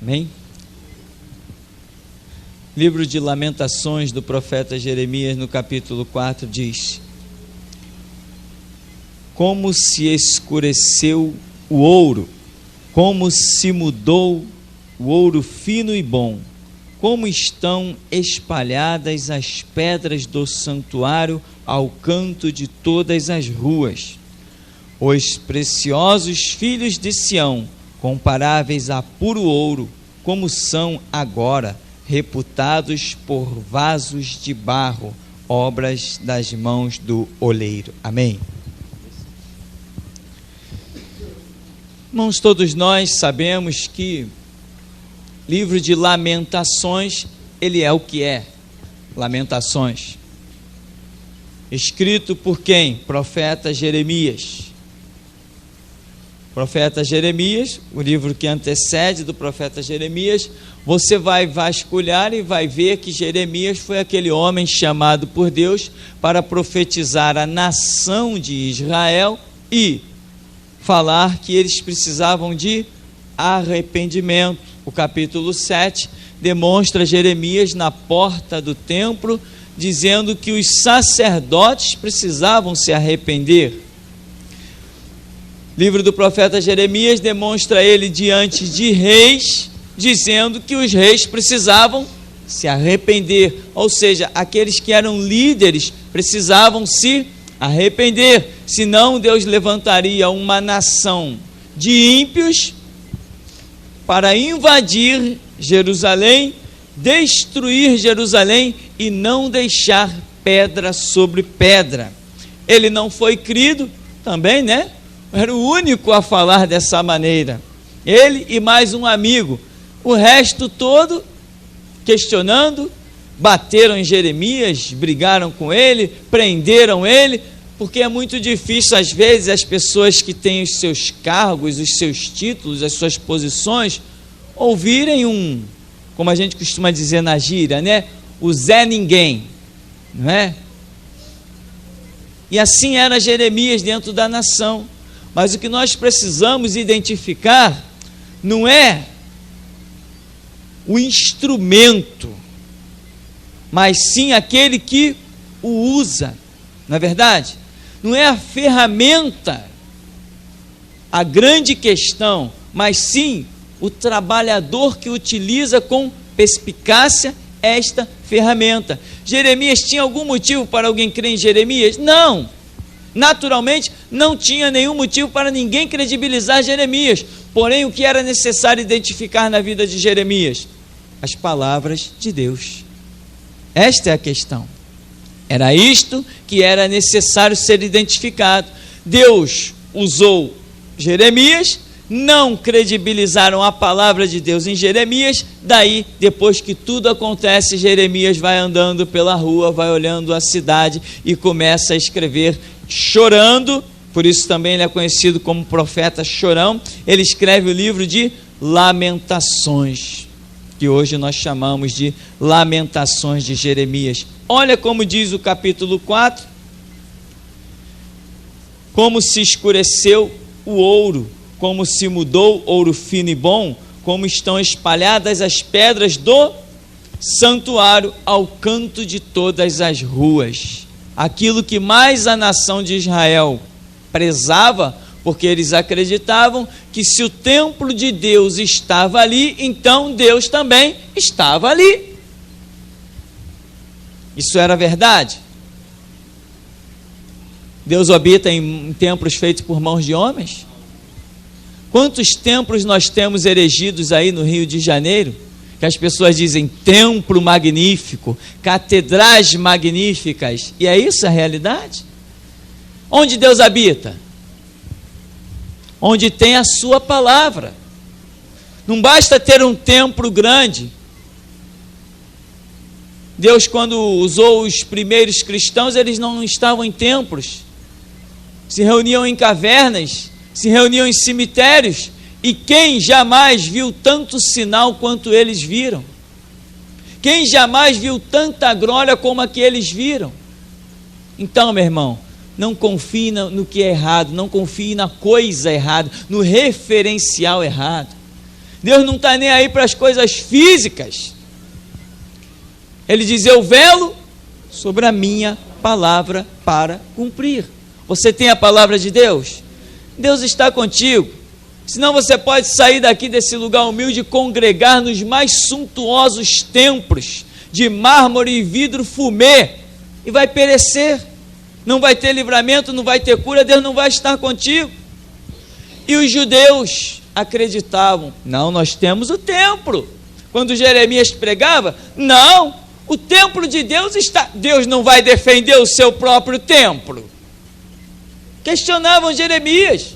Amém? Livro de Lamentações do profeta Jeremias, no capítulo 4, diz: como se escureceu o ouro, como se mudou o ouro fino e bom, como estão espalhadas as pedras do santuário ao canto de todas as ruas. Os preciosos filhos de Sião, comparáveis a puro ouro, como são agora, reputados por vasos de barro, obras das mãos do oleiro. Amém. Irmãos, todos nós sabemos que livro de Lamentações, ele é o que é, Lamentações. Escrito por quem? Profeta Jeremias. Profeta Jeremias, o livro que antecede do profeta Jeremias, você vai vasculhar e vai ver que Jeremias foi aquele homem chamado por Deus para profetizar a nação de Israel e falar que eles precisavam de arrependimento. O capítulo 7 demonstra Jeremias na porta do templo, dizendo que os sacerdotes precisavam se arrepender. Livro do profeta Jeremias demonstra ele diante de reis, dizendo que os reis precisavam se arrepender, ou seja, aqueles que eram líderes precisavam se arrepender, senão Deus levantaria uma nação de ímpios para invadir Jerusalém, destruir Jerusalém e não deixar pedra sobre pedra. Ele não foi crido também, né? Era o único a falar dessa maneira. Ele e mais um amigo. O resto todo questionando, bateram em Jeremias, brigaram com ele, prenderam ele, porque é muito difícil às vezes as pessoas que têm os seus cargos, os seus títulos, as suas posições, ouvirem como a gente costuma dizer na gíria, né? O Zé Ninguém, não é? E assim era Jeremias dentro da nação. Mas o que nós precisamos identificar não é o instrumento, mas sim aquele que o usa, não é verdade? Não é a ferramenta a grande questão, mas sim o trabalhador que utiliza com perspicácia esta ferramenta. Jeremias tinha algum motivo para alguém crer em Jeremias? Não. Naturalmente, não tinha nenhum motivo para ninguém credibilizar Jeremias. Porém, o que era necessário identificar na vida de Jeremias? As palavras de Deus. Esta é a questão. Era isto que era necessário ser identificado. Deus usou Jeremias, não credibilizaram a palavra de Deus em Jeremias. Daí, depois que tudo acontece, Jeremias vai andando pela rua, vai olhando a cidade e começa a escrever chorando. Por isso também ele é conhecido como profeta chorão. Ele escreve o livro de Lamentações, que hoje nós chamamos de Lamentações de Jeremias. Olha como diz o capítulo 4: como se escureceu o ouro, como se mudou ouro fino e bom, como estão espalhadas as pedras do santuário ao canto de todas as ruas. Aquilo que mais a nação de Israel prezava, porque eles acreditavam que se o templo de Deus estava ali, então Deus também estava ali. Isso era verdade? Deus habita em templos feitos por mãos de homens? Quantos templos nós temos erigidos aí no Rio de Janeiro, que as pessoas dizem templo magnífico, catedrais magníficas, e é isso a realidade? Onde Deus habita? Onde tem a sua palavra. Não basta ter um templo grande. Deus, quando usou os primeiros cristãos, eles não estavam em templos, se reuniam em cavernas, se reuniam em cemitérios, e quem jamais viu tanto sinal quanto eles viram? Quem jamais viu tanta glória como a que eles viram? Então, meu irmão, não confie no que é errado, não confie na coisa errada, no referencial errado. Deus não está nem aí para as coisas físicas. Ele diz: eu velo sobre a minha palavra para cumprir. Você tem a palavra de Deus? Deus está contigo. Senão você pode sair daqui desse lugar humilde e congregar nos mais suntuosos templos de mármore e vidro fumê e vai perecer. Não vai ter livramento, não vai ter cura, Deus não vai estar contigo. E os judeus acreditavam: não, nós temos o templo. Quando Jeremias pregava: não, o templo de Deus está... Deus não vai defender o seu próprio templo. Questionavam Jeremias: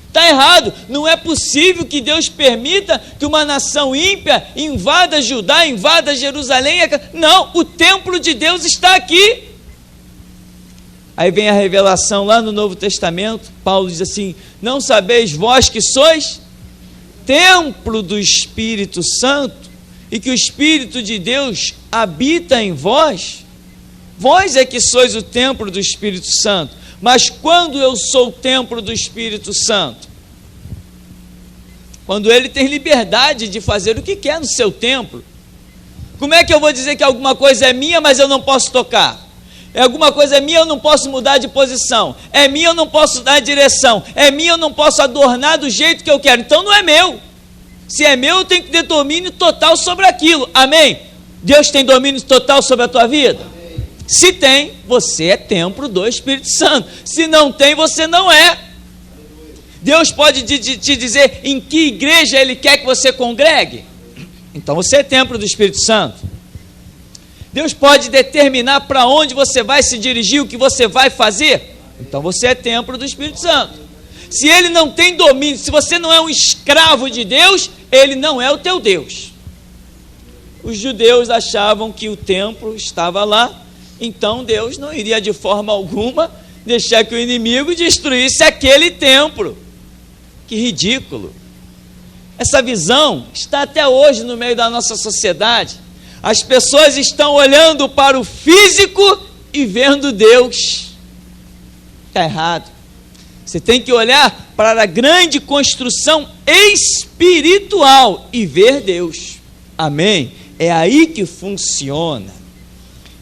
está errado, não é possível que Deus permita que uma nação ímpia invada Judá, invada Jerusalém. Não, o templo de Deus está aqui. Aí vem a revelação lá no Novo Testamento. Paulo diz assim: não sabeis vós que sois templo do Espírito Santo e que o Espírito de Deus habita em vós? Vós é que sois o templo do Espírito Santo. Mas quando eu sou o templo do Espírito Santo? Quando ele tem liberdade de fazer o que quer no seu templo. Como é que eu vou dizer que alguma coisa é minha, mas eu não posso tocar? Alguma coisa é minha, eu não posso mudar de posição. É minha, eu não posso dar direção. É minha, eu não posso adornar do jeito que eu quero. Então não é meu. Se é meu, eu tenho que ter domínio total sobre aquilo. Amém? Deus tem domínio total sobre a tua vida? Amém. Se tem, você é templo do Espírito Santo. Se não tem, você não é. Deus pode te dizer em que igreja Ele quer que você congregue. Então você é templo do Espírito Santo. Deus pode determinar para onde você vai se dirigir, o que você vai fazer. Então você é templo do Espírito Santo. Se Ele não tem domínio, se você não é um escravo de Deus, Ele não é o teu Deus. Os judeus achavam que o templo estava lá, então Deus não iria de forma alguma deixar que o inimigo destruísse aquele templo. Que ridículo! Essa visão está até hoje no meio da nossa sociedade. As pessoas estão olhando para o físico e vendo Deus. Está errado. Você tem que olhar para a grande construção espiritual e ver Deus. Amém? É aí que funciona.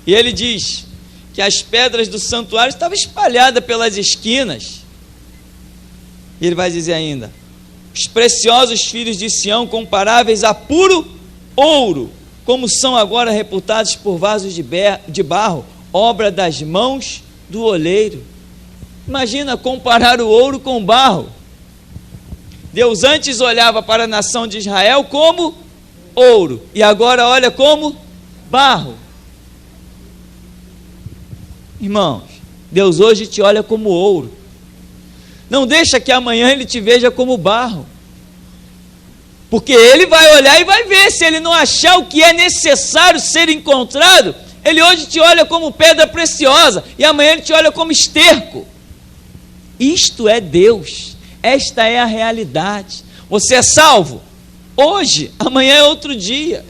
E ele diz que as pedras do santuário estavam espalhadas pelas esquinas. E ele vai dizer ainda: os preciosos filhos de Sião, comparáveis a puro ouro, como são agora reputados por vasos de barro, obra das mãos do oleiro. Imagina comparar o ouro com o barro. Deus antes olhava para a nação de Israel como ouro, e agora olha como barro. Irmãos, Deus hoje te olha como ouro. Não deixa que amanhã Ele te veja como barro. Porque Ele vai olhar e vai ver. Se Ele não achar o que é necessário ser encontrado, Ele hoje te olha como pedra preciosa e amanhã Ele te olha como esterco. Isto é Deus. Esta é a realidade. Você é salvo? Hoje, amanhã é outro dia.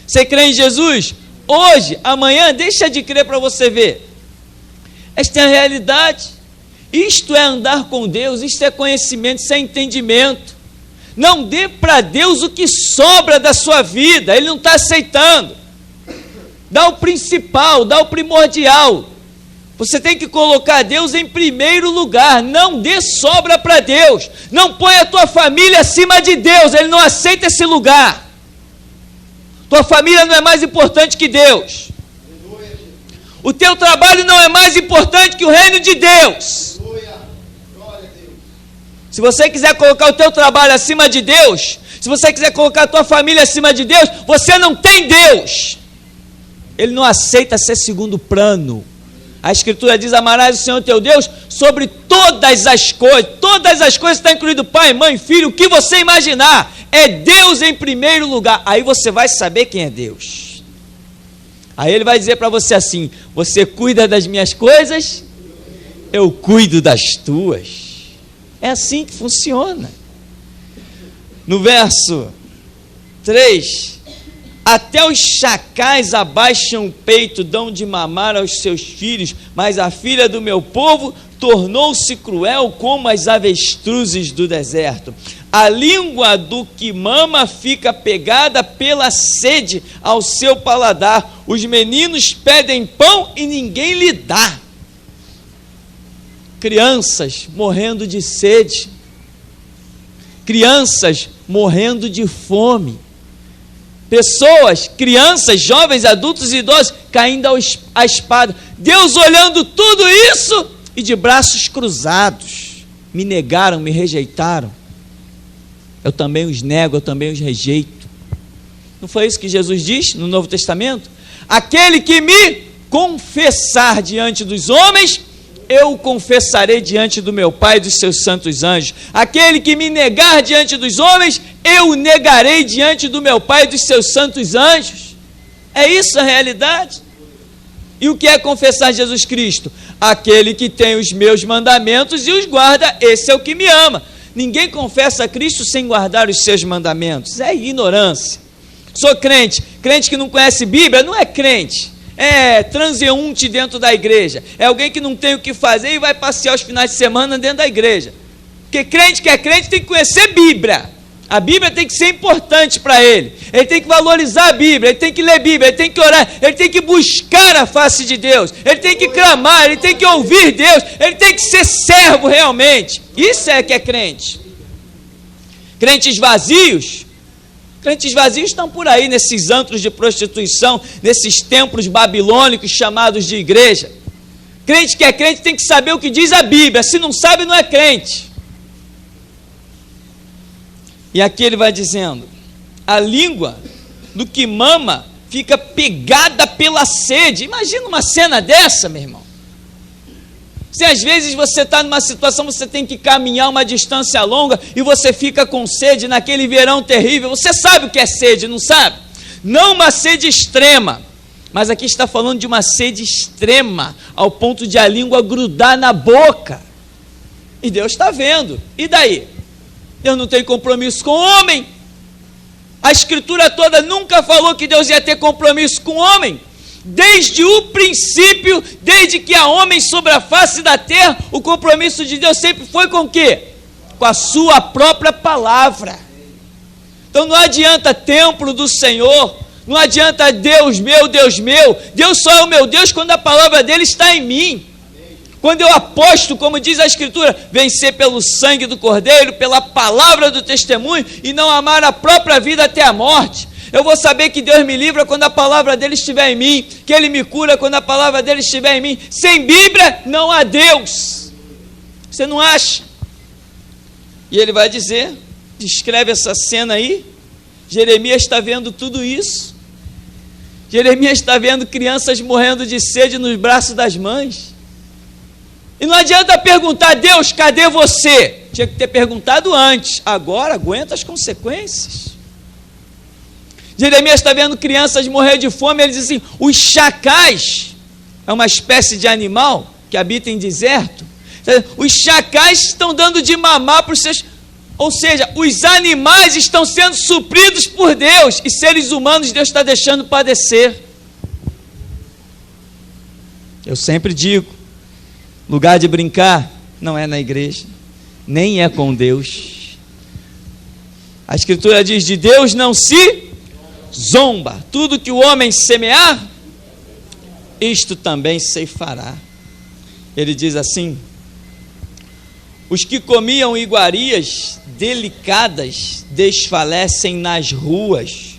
Você crê em Jesus? Hoje, amanhã, deixa de crer para você ver. Esta é a realidade. Isto é andar com Deus, isto é conhecimento, isso é entendimento. Não dê para Deus o que sobra da sua vida, Ele não está aceitando. Dá o principal, dá o primordial. Você tem que colocar Deus em primeiro lugar, não dê sobra para Deus. Não põe a tua família acima de Deus, Ele não aceita esse lugar. Tua família não é mais importante que Deus. O teu trabalho não é mais importante que o reino de Deus. Se você quiser colocar o teu trabalho acima de Deus, se você quiser colocar a tua família acima de Deus, você não tem Deus. Ele não aceita ser segundo plano. A Escritura diz: amarás o Senhor teu Deus sobre todas as coisas está incluído pai, mãe, filho, o que você imaginar, é Deus em primeiro lugar. Aí você vai saber quem é Deus. Aí Ele vai dizer para você assim: você cuida das minhas coisas, eu cuido das tuas. É assim que funciona. No verso 3: até os chacais abaixam o peito, dão de mamar aos seus filhos, mas a filha do meu povo tornou-se cruel como as avestruzes do deserto. A língua do que mama fica pegada pela sede ao seu paladar. Os meninos pedem pão e ninguém lhe dá. Crianças morrendo de sede. Crianças morrendo de fome. Pessoas, crianças, jovens, adultos e idosos caindo à espada. Deus olhando tudo isso e de braços cruzados. Me negaram, me rejeitaram. Eu também os nego, eu também os rejeito. Não foi isso que Jesus diz no Novo Testamento? Aquele que me confessar diante dos homens, eu o confessarei diante do meu Pai e dos seus santos anjos. Aquele que me negar diante dos homens, eu o negarei diante do meu Pai e dos seus santos anjos. É isso a realidade. E o que é confessar Jesus Cristo? Aquele que tem os meus mandamentos e os guarda, esse é o que me ama. Ninguém confessa a Cristo sem guardar os seus mandamentos. É ignorância. Sou crente. Crente que não conhece Bíblia não é crente. É transeunte dentro da igreja. É alguém que não tem o que fazer e vai passear os finais de semana dentro da igreja. Porque crente que é crente tem que conhecer Bíblia. A Bíblia tem que ser importante para ele. Ele tem que valorizar a Bíblia, ele tem que ler Bíblia, ele tem que orar, ele tem que buscar a face de Deus, ele tem que clamar, ele tem que ouvir Deus, ele tem que ser servo realmente. Isso é que é crente. Crentes vazios estão por aí nesses antros de prostituição, nesses templos babilônicos chamados de igreja. Crente que é crente tem que saber o que diz a Bíblia, se não sabe não é crente. E aqui ele vai dizendo, a língua do que mama fica pegada pela sede. Imagina uma cena dessa, meu irmão. Se às vezes você está numa situação, você tem que caminhar uma distância longa e você fica com sede naquele verão terrível, você sabe o que é sede, não sabe? Não uma sede extrema, mas aqui está falando de uma sede extrema, ao ponto de a língua grudar na boca. E Deus está vendo. E daí? Deus não tem compromisso com o homem. A Escritura toda nunca falou que Deus ia ter compromisso com o homem. Desde o princípio, desde que há homem sobre a face da terra, o compromisso de Deus sempre foi com o quê? Com a sua própria palavra. Então não adianta templo do Senhor, não adianta Deus meu, Deus só é o meu Deus quando a palavra dele está em mim. Quando eu aposto, como diz a Escritura, vencer pelo sangue do Cordeiro, pela palavra do testemunho e não amar a própria vida até a morte. Eu vou saber que Deus me livra quando a palavra dele estiver em mim, que ele me cura quando a palavra dele estiver em mim. Sem Bíblia não há Deus. Você não acha? E ele vai dizer, descreve essa cena aí. Jeremias está vendo tudo isso. Jeremias está vendo crianças morrendo de sede nos braços das mães. E não adianta perguntar, Deus, cadê você? Tinha que ter perguntado antes. Agora aguenta as consequências. Jeremias está vendo crianças morrer de fome. Ele diz assim, os chacais, é uma espécie de animal que habita em deserto. Os chacais estão dando de mamar para os seus... Ou seja, os animais estão sendo supridos por Deus. E seres humanos Deus está deixando padecer. Eu sempre digo, lugar de brincar não é na igreja, nem é com Deus. A Escritura diz, de Deus não se zomba. Tudo que o homem semear, isto também ceifará. Ele diz assim, os que comiam iguarias delicadas desfalecem nas ruas,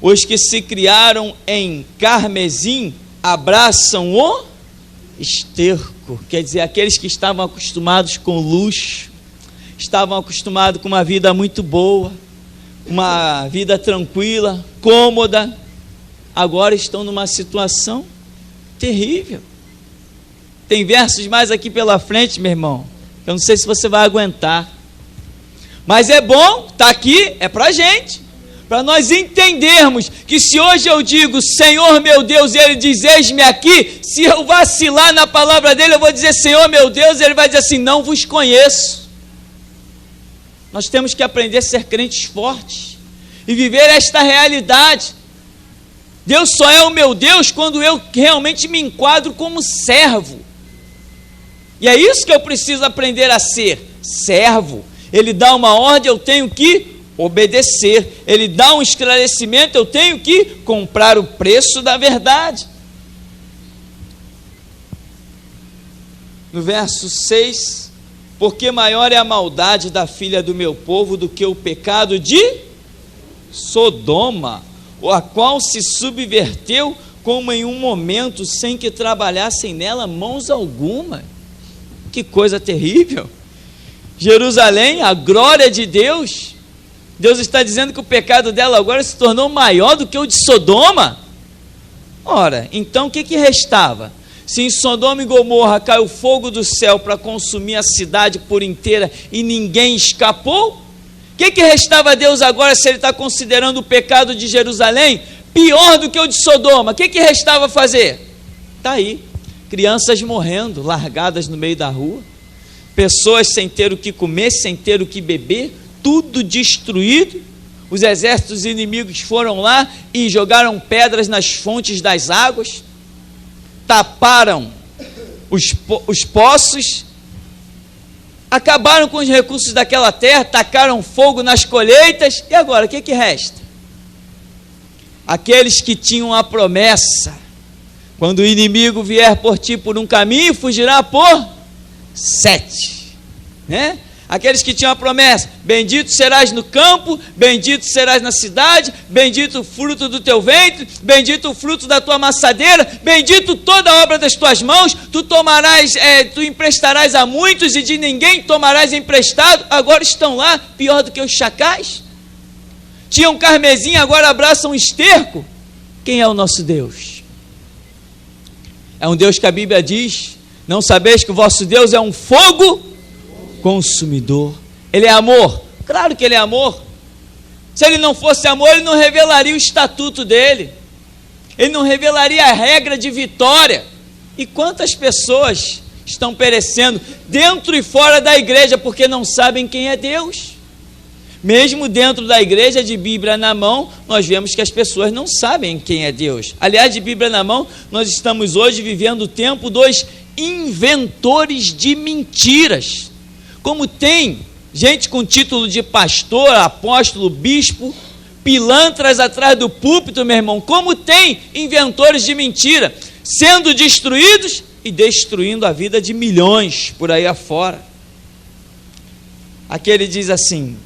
os que se criaram em carmesim abraçam o esterco. Quer dizer, aqueles que estavam acostumados com luxo, estavam acostumados com uma vida muito boa, uma vida tranquila, cômoda, agora estão numa situação terrível. Tem versos mais aqui pela frente, meu irmão, eu não sei se você vai aguentar, mas é bom, está aqui, é para a gente, para nós entendermos que se hoje eu digo, Senhor meu Deus, e Ele diz, eis-me aqui, se eu vacilar na palavra dEle, eu vou dizer, Senhor meu Deus, Ele vai dizer assim, não vos conheço. Nós temos que aprender a ser crentes fortes e viver esta realidade. Deus só é o meu Deus quando eu realmente me enquadro como servo. E é isso que eu preciso aprender a ser: servo. Ele dá uma ordem, eu tenho que obedecer. Ele dá um esclarecimento, eu tenho que comprar o preço da verdade. No verso 6, porque maior é a maldade da filha do meu povo do que o pecado de Sodoma, a qual se subverteu como em um momento, sem que trabalhassem nela mãos alguma. Que coisa terrível! Jerusalém, a glória de Deus, Deus está dizendo que o pecado dela agora se tornou maior do que o de Sodoma. Ora, então o que restava? Se em Sodoma e Gomorra caiu fogo do céu para consumir a cidade por inteira e ninguém escapou, o que restava a Deus agora, se ele está considerando o pecado de Jerusalém pior do que o de Sodoma? O que restava fazer? Está aí, crianças morrendo, largadas no meio da rua, pessoas sem ter o que comer, sem ter o que beber, tudo destruído. Os exércitos inimigos foram lá e jogaram pedras nas fontes das águas, taparam os poços, acabaram com os recursos daquela terra, tacaram fogo nas colheitas. E agora, o que resta? Aqueles que tinham a promessa: quando o inimigo vier por ti por um caminho, fugirá por 7, né? Aqueles que tinham a promessa: bendito serás no campo, bendito serás na cidade, bendito o fruto do teu ventre, bendito o fruto da tua amassadeira, bendito toda a obra das tuas mãos, tu emprestarás a muitos e de ninguém tomarás emprestado. Agora estão lá, pior do que os chacais. Tinham carmesim, agora abraçam esterco. Quem é o nosso Deus? É um Deus que a Bíblia diz: não sabeis que o vosso Deus é um fogo consumidor. Ele é amor? Claro que ele é amor. Se ele não fosse amor, ele não revelaria o estatuto dele, ele não revelaria a regra de vitória. E quantas pessoas estão perecendo dentro e fora da igreja porque não sabem quem é Deus? Mesmo dentro da igreja, de Bíblia na mão, nós vemos que as pessoas não sabem quem é Deus. Aliás, de Bíblia na mão, nós estamos hoje vivendo o tempo dos inventores de mentiras. Como tem gente com título de pastor, apóstolo, bispo, pilantras atrás do púlpito, meu irmão, como tem inventores de mentira, sendo destruídos e destruindo a vida de milhões por aí afora. Aqui ele diz assim: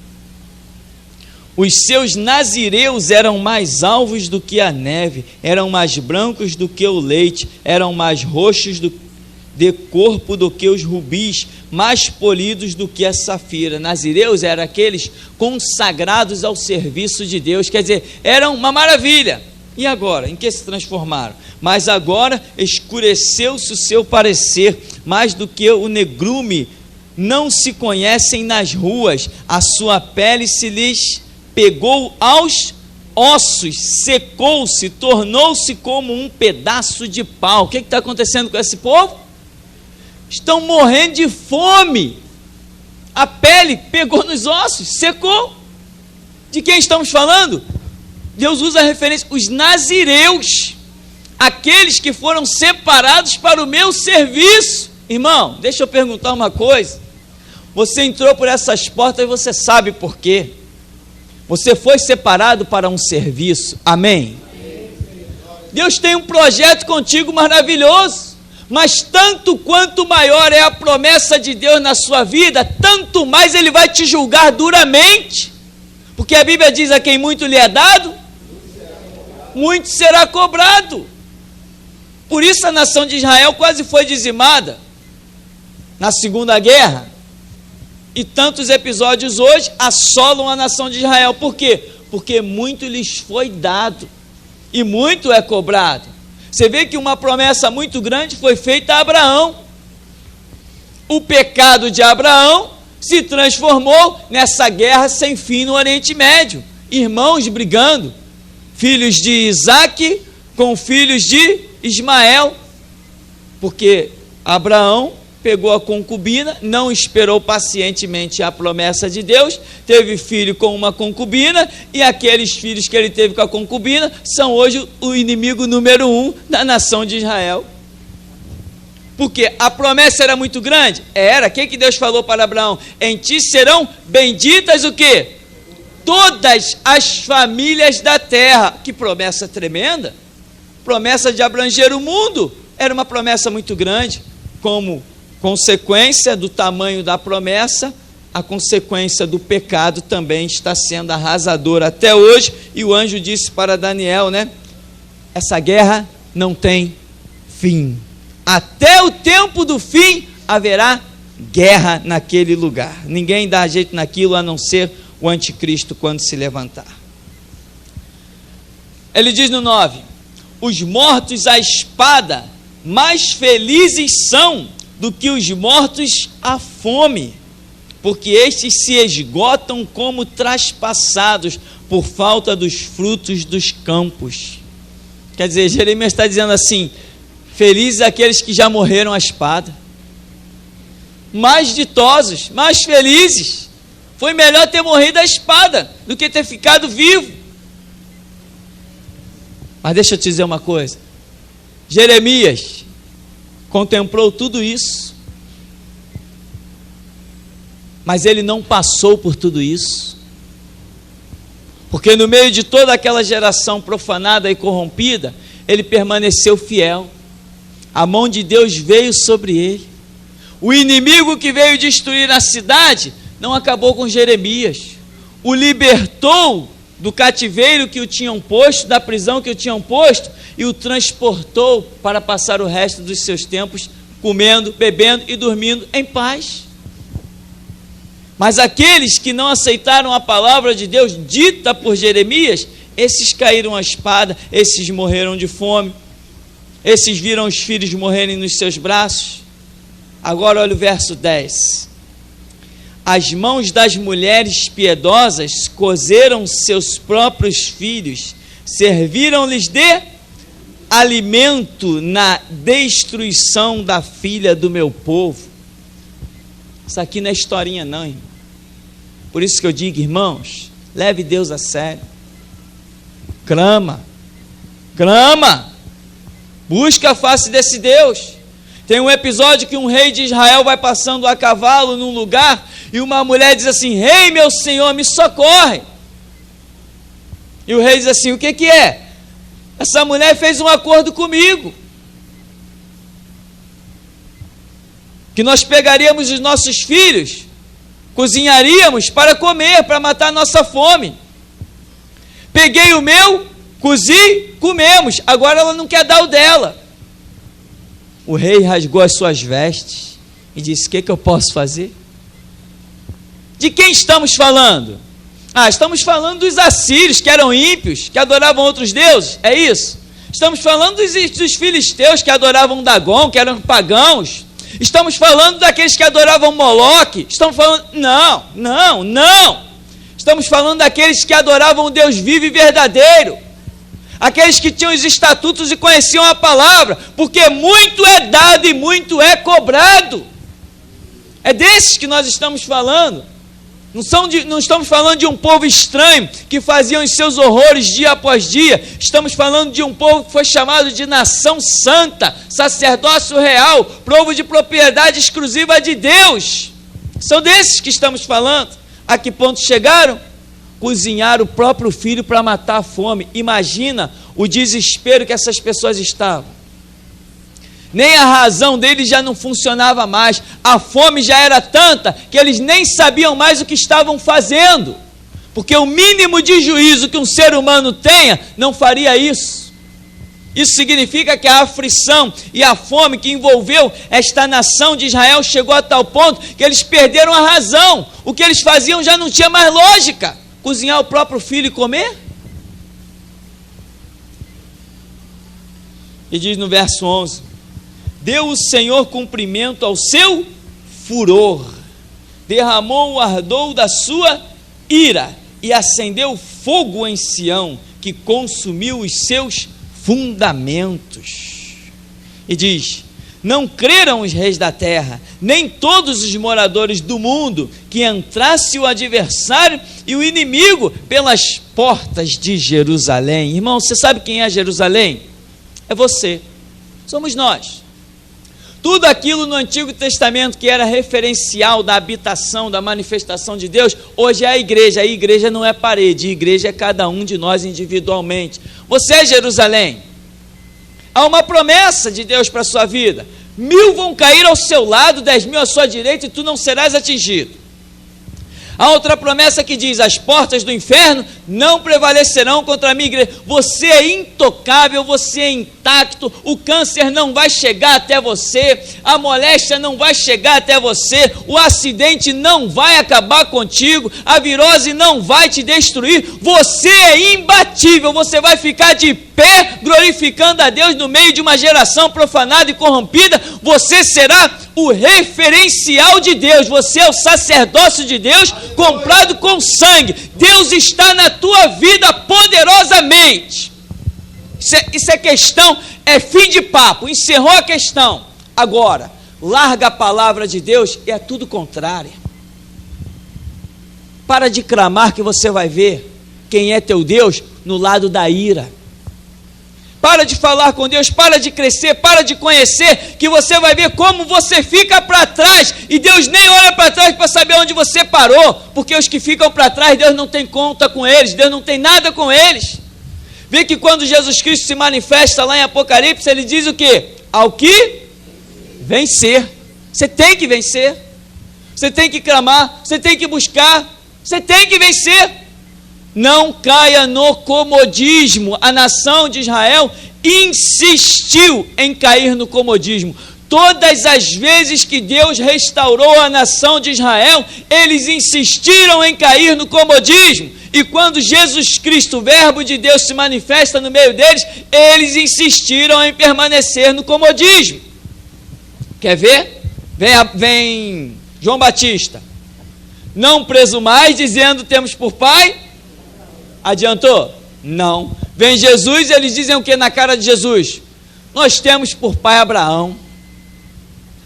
os seus nazireus eram mais alvos do que a neve, eram mais brancos do que o leite, eram mais roxos de corpo do que os rubis, mais polidos do que a safira. Nazireus eram aqueles consagrados ao serviço de Deus, quer dizer, eram uma maravilha. E agora, em que se transformaram? Mas agora escureceu-se o seu parecer, mais do que o negrume, não se conhecem nas ruas, a sua pele se lhes pegou aos ossos, secou-se, tornou-se como um pedaço de pau. O que está acontecendo com esse povo? Estão morrendo de fome, a pele pegou nos ossos, secou. De quem estamos falando? Deus usa a referência, os nazireus, aqueles que foram separados para o meu serviço. Irmão, deixa eu perguntar uma coisa: você entrou por essas portas e você sabe por quê? Você foi separado para um serviço, amém? Deus tem um projeto contigo maravilhoso, mas tanto quanto maior é a promessa de Deus na sua vida, tanto mais Ele vai te julgar duramente, porque a Bíblia diz: a quem muito lhe é dado, muito será cobrado. Por isso a nação de Israel quase foi dizimada na Segunda Guerra, e tantos episódios hoje assolam a nação de Israel. Por quê? Porque muito lhes foi dado e muito é cobrado. Você vê que uma promessa muito grande foi feita a Abraão. O pecado de Abraão se transformou nessa guerra sem fim no Oriente Médio, irmãos brigando, filhos de Isaac com filhos de Ismael, porque Abraão pegou a concubina, não esperou pacientemente a promessa de Deus, teve filho com uma concubina, e aqueles filhos que ele teve com a concubina são hoje o inimigo número 1 da nação de Israel. Porque a promessa era muito grande? Era. O que Deus falou para Abraão? Em ti serão benditas o quê? Todas as famílias da terra. Que promessa tremenda! Promessa de abranger o mundo. Era uma promessa muito grande. Como consequência do tamanho da promessa, a consequência do pecado também está sendo arrasadora até hoje. E o anjo disse para Daniel, né? Essa guerra não tem fim. Até o tempo do fim haverá guerra naquele lugar. Ninguém dá jeito naquilo a não ser o anticristo quando se levantar. Ele diz no 9: os mortos à espada mais felizes são do que os mortos à fome, porque estes se esgotam como traspassados por falta dos frutos dos campos. Quer dizer, Jeremias está dizendo assim: felizes aqueles que já morreram à espada, mais ditosos, mais felizes. Foi melhor ter morrido à espada do que ter ficado vivo. Mas deixa eu te dizer uma coisa: Jeremias contemplou tudo isso, mas ele não passou por tudo isso, porque no meio de toda aquela geração profanada e corrompida, ele permaneceu fiel. A mão de Deus veio sobre ele. O inimigo que veio destruir a cidade não acabou com Jeremias, o libertou do cativeiro que o tinham posto, da prisão que o tinham posto, e o transportou para passar o resto dos seus tempos comendo, bebendo e dormindo em paz. Mas aqueles que não aceitaram a palavra de Deus dita por Jeremias, esses caíram à espada, esses morreram de fome, esses viram os filhos morrerem nos seus braços. Agora olha o verso 10. As mãos das mulheres piedosas cozeram seus próprios filhos, serviram-lhes de alimento na destruição da filha do meu povo. Isso aqui não é historinha não, irmão. Por isso que eu digo, irmãos, leve Deus a sério. Clama, busca a face desse Deus. Tem um episódio que um rei de Israel vai passando a cavalo num lugar, e uma mulher diz assim: rei, meu senhor, me socorre. E o rei diz assim: o que é? Essa mulher fez um acordo comigo, que nós pegaríamos os nossos filhos, cozinharíamos para comer, para matar a nossa fome. Peguei o meu, cozi, comemos, agora ela não quer dar o dela. O rei rasgou as suas vestes e disse: o que eu posso fazer? De quem estamos falando? Estamos falando dos assírios, que eram ímpios, que adoravam outros deuses, é isso? Estamos falando dos filisteus, que adoravam Dagon, que eram pagãos. Estamos falando daqueles que adoravam Moloque. Estamos falando... Não. Estamos falando daqueles que adoravam o Deus vivo e verdadeiro. Aqueles que tinham os estatutos e conheciam a palavra, porque muito é dado e muito é cobrado. É desses que nós estamos falando. Não estamos falando de um povo estranho que fazia os seus horrores dia após dia. Estamos falando de um povo que foi chamado de nação santa, sacerdócio real, povo de propriedade exclusiva de Deus. São desses que estamos falando. A que ponto chegaram? Cozinhar o próprio filho para matar a fome. Imagina o desespero que essas pessoas estavam. Nem a razão deles já não funcionava mais. A fome já era tanta que eles nem sabiam mais o que estavam fazendo. Porque o mínimo de juízo que um ser humano tenha não faria isso. Isso significa que a aflição e a fome que envolveu esta nação de Israel chegou a tal ponto que eles perderam a razão. O que eles faziam já não tinha mais lógica. Cozinhar o próprio filho e comer? E diz no verso 11: deu o Senhor cumprimento ao seu furor, derramou o ardor da sua ira e acendeu fogo em Sião, que consumiu os seus fundamentos. E diz: não creram os reis da terra, nem todos os moradores do mundo, que entrasse o adversário e o inimigo pelas portas de Jerusalém. Irmão, você sabe quem é Jerusalém? É você, somos nós. Tudo aquilo no Antigo Testamento que era referencial da habitação, da manifestação de Deus, hoje é a igreja. A igreja não é parede, a igreja é cada um de nós individualmente. Você é Jerusalém. Há uma promessa de Deus para a sua vida. 1000 vão cair ao seu lado, 10.000 à sua direita, e tu não serás atingido. Há outra promessa que diz: as portas do inferno não prevalecerão contra a minha igreja. Você é intocável, você é intacto, o câncer não vai chegar até você, a moléstia não vai chegar até você, o acidente não vai acabar contigo, a virose não vai te destruir, você é imbatível, você vai ficar de pé, glorificando a Deus no meio de uma geração profanada e corrompida. Você será o referencial de Deus, você é o sacerdócio de Deus, comprado com sangue. Deus está na tua vida poderosamente. Isso é questão, é fim de papo, encerrou a questão. Agora, larga a palavra de Deus e é tudo contrário. Para de clamar que você vai ver quem é teu Deus no lado da ira. Para de falar com Deus, para de crescer, para de conhecer, que você vai ver como você fica para trás, e Deus nem olha para trás para saber onde você parou, porque os que ficam para trás, Deus não tem conta com eles, Deus não tem nada com eles. Vê que quando Jesus Cristo se manifesta lá em Apocalipse, ele diz o quê? Ao que vencer. Você tem que vencer, você tem que clamar, você tem que buscar, você tem que vencer. Não caia no comodismo. A nação de Israel insistiu em cair no comodismo. Todas as vezes que Deus restaurou a nação de Israel, eles insistiram em cair no comodismo. E quando Jesus Cristo, o verbo de Deus, se manifesta no meio deles, eles insistiram em permanecer no comodismo. Quer ver? Vem João Batista. Não presumais, dizendo: temos por pai. Adiantou? Não. Vem Jesus e eles dizem o que na cara de Jesus? Nós temos por pai Abraão.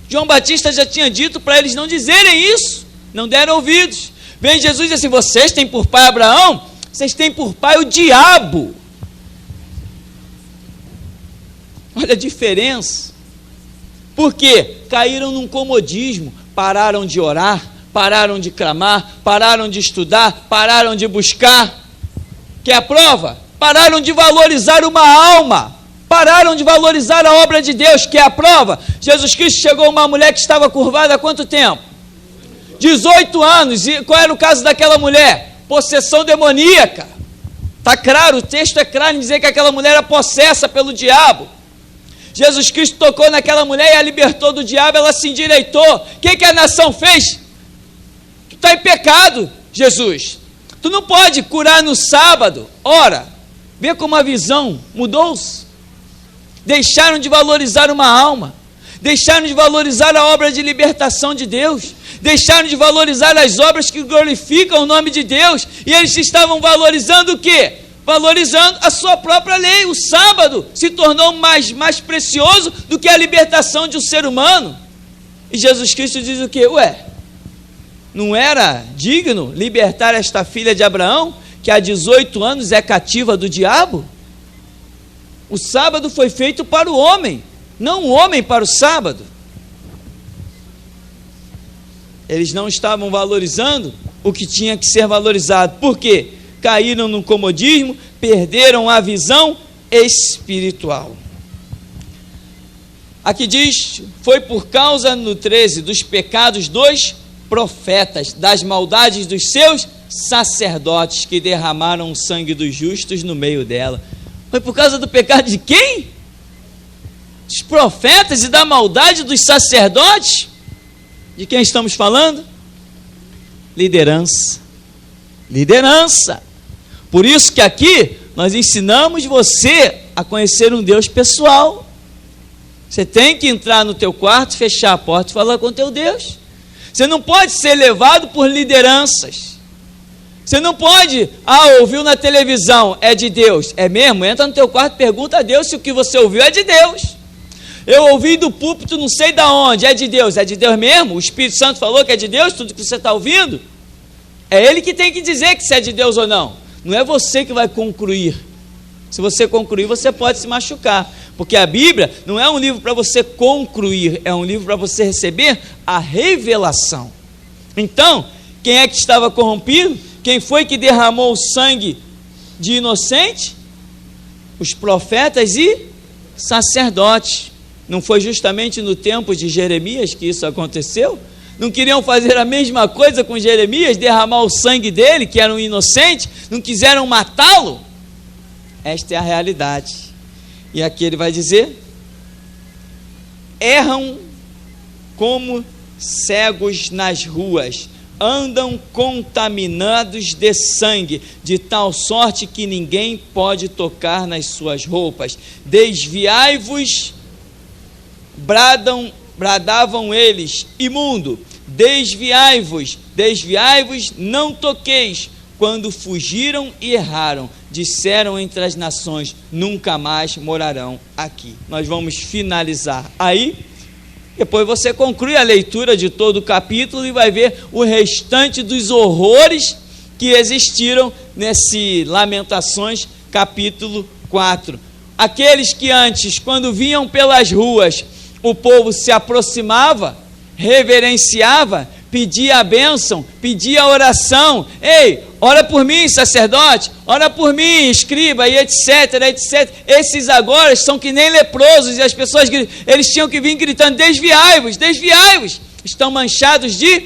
João Batista já tinha dito para eles não dizerem isso, não deram ouvidos. Vem Jesus e diz assim: vocês têm por pai Abraão? Vocês têm por pai o diabo. Olha a diferença. Por quê? Caíram num comodismo, pararam de orar, pararam de clamar, pararam de estudar, pararam de buscar. Quer a prova? Pararam de valorizar uma alma, pararam de valorizar a obra de Deus. Quer a prova? Jesus Cristo chegou a uma mulher que estava curvada há quanto tempo? 18 anos. E qual era o caso daquela mulher? Possessão demoníaca. Está claro, o texto é claro em dizer que aquela mulher era possessa pelo diabo. Jesus Cristo tocou naquela mulher e a libertou do diabo, ela se endireitou. O que a nação fez? Tu está em pecado, Jesus. Tu não pode curar no sábado. Ora, vê como a visão mudou-se. Deixaram de valorizar uma alma, deixaram de valorizar a obra de libertação de Deus, deixaram de valorizar as obras que glorificam o nome de Deus, e eles estavam valorizando o quê? Valorizando a sua própria lei. O sábado se tornou mais precioso do que a libertação de um ser humano. E Jesus Cristo diz o quê? Não era digno libertar esta filha de Abraão, que há 18 anos é cativa do diabo? O sábado foi feito para o homem, não o homem para o sábado. Eles não estavam valorizando o que tinha que ser valorizado. Por quê? Caíram no comodismo, perderam a visão espiritual. Aqui diz: foi por causa, no 13, dos pecados dos profetas, das maldades dos seus sacerdotes, que derramaram o sangue dos justos no meio dela. Foi por causa do pecado de quem? Dos profetas e da maldade dos sacerdotes? De quem estamos falando? Liderança. Liderança. Por isso que aqui nós ensinamos você a conhecer um Deus pessoal. Você tem que entrar no teu quarto, fechar a porta e falar com o teu Deus. Você não pode ser levado por lideranças. Você não pode, ouviu na televisão, é de Deus. É mesmo? Entra no teu quarto e pergunta a Deus se o que você ouviu é de Deus. Eu ouvi do púlpito não sei de onde, é de Deus. É de Deus mesmo? O Espírito Santo falou que é de Deus, tudo que você está ouvindo? É Ele que tem que dizer que se é de Deus ou não. Não é você que vai concluir Se você concluir, você pode se machucar, porque a Bíblia não é um livro para você concluir, é um livro para você receber a revelação. Então, quem é que estava corrompido? Quem foi que derramou o sangue de inocente? Os profetas e sacerdotes. Não foi justamente no tempo de Jeremias que isso aconteceu? Não queriam fazer a mesma coisa com Jeremias, derramar o sangue dele, que era um inocente? Não quiseram matá-lo? Esta é a realidade. E aqui ele vai dizer: erram como cegos nas ruas, andam contaminados de sangue, de tal sorte que ninguém pode tocar nas suas roupas. Desviai-vos, bradavam eles, imundo, desviai-vos, não toqueis. Quando fugiram e erraram, disseram entre as nações, nunca mais morarão aqui. Nós vamos finalizar aí. Depois você conclui a leitura de todo o capítulo e vai ver o restante dos horrores que existiram nesse Lamentações capítulo 4. Aqueles que antes, quando vinham pelas ruas, o povo se aproximava, reverenciava, pedia a bênção, pedia a oração. Ei, ora por mim, sacerdote, ora por mim, escriba, e etc, etc. Esses agora são que nem leprosos, e as pessoas, eles tinham que vir gritando, desviai-vos, desviai-vos. Estão manchados de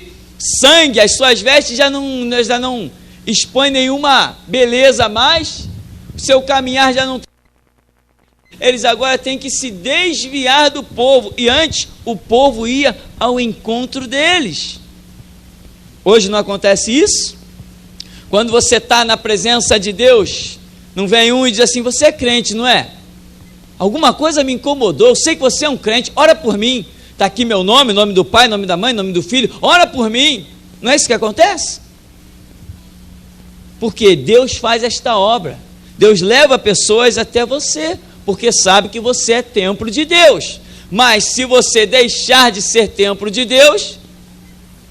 sangue, as suas vestes já não expõem nenhuma beleza mais, o seu caminhar já não... Eles agora têm que se desviar do povo, e antes o povo ia ao encontro deles. Hoje não acontece isso? Quando você está na presença de Deus, não vem um e diz assim, você é crente, não é? Alguma coisa me incomodou, eu sei que você é um crente, ora por mim, está aqui meu nome, nome do pai, nome da mãe, nome do filho, ora por mim. Não é isso que acontece? Porque Deus faz esta obra, Deus leva pessoas até você, porque sabe que você é templo de Deus. Mas se você deixar de ser templo de Deus,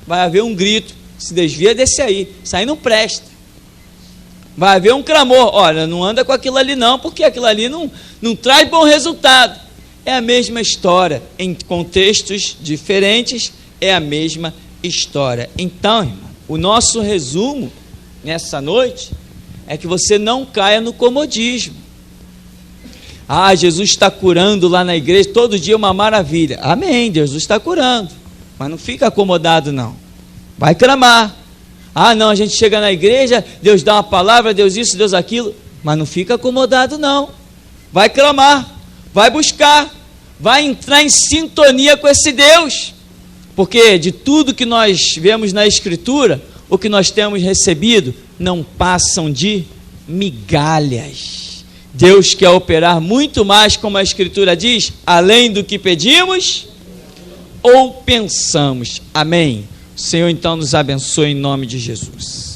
vai haver um grito, se desvia desse aí, isso aí não presta. Vai haver um clamor, olha, não anda com aquilo ali não, porque aquilo ali não traz bom resultado. É a mesma história, em contextos diferentes, é a mesma história. Então, irmão, o nosso resumo nessa noite é que você não caia no comodismo. Ah, Jesus está curando lá na igreja, todo dia uma maravilha. Amém, Jesus está curando, mas não fica acomodado não. Vai clamar. Ah, não, a gente chega na igreja, Deus dá uma palavra, Deus isso, Deus aquilo, mas não fica acomodado não. Vai clamar, vai buscar, vai entrar em sintonia com esse Deus, porque de tudo que nós vemos na Escritura, o que nós temos recebido, não passam de migalhas. Deus quer operar muito mais, como a Escritura diz, além do que pedimos ou pensamos. Amém. O Senhor então nos abençoe em nome de Jesus.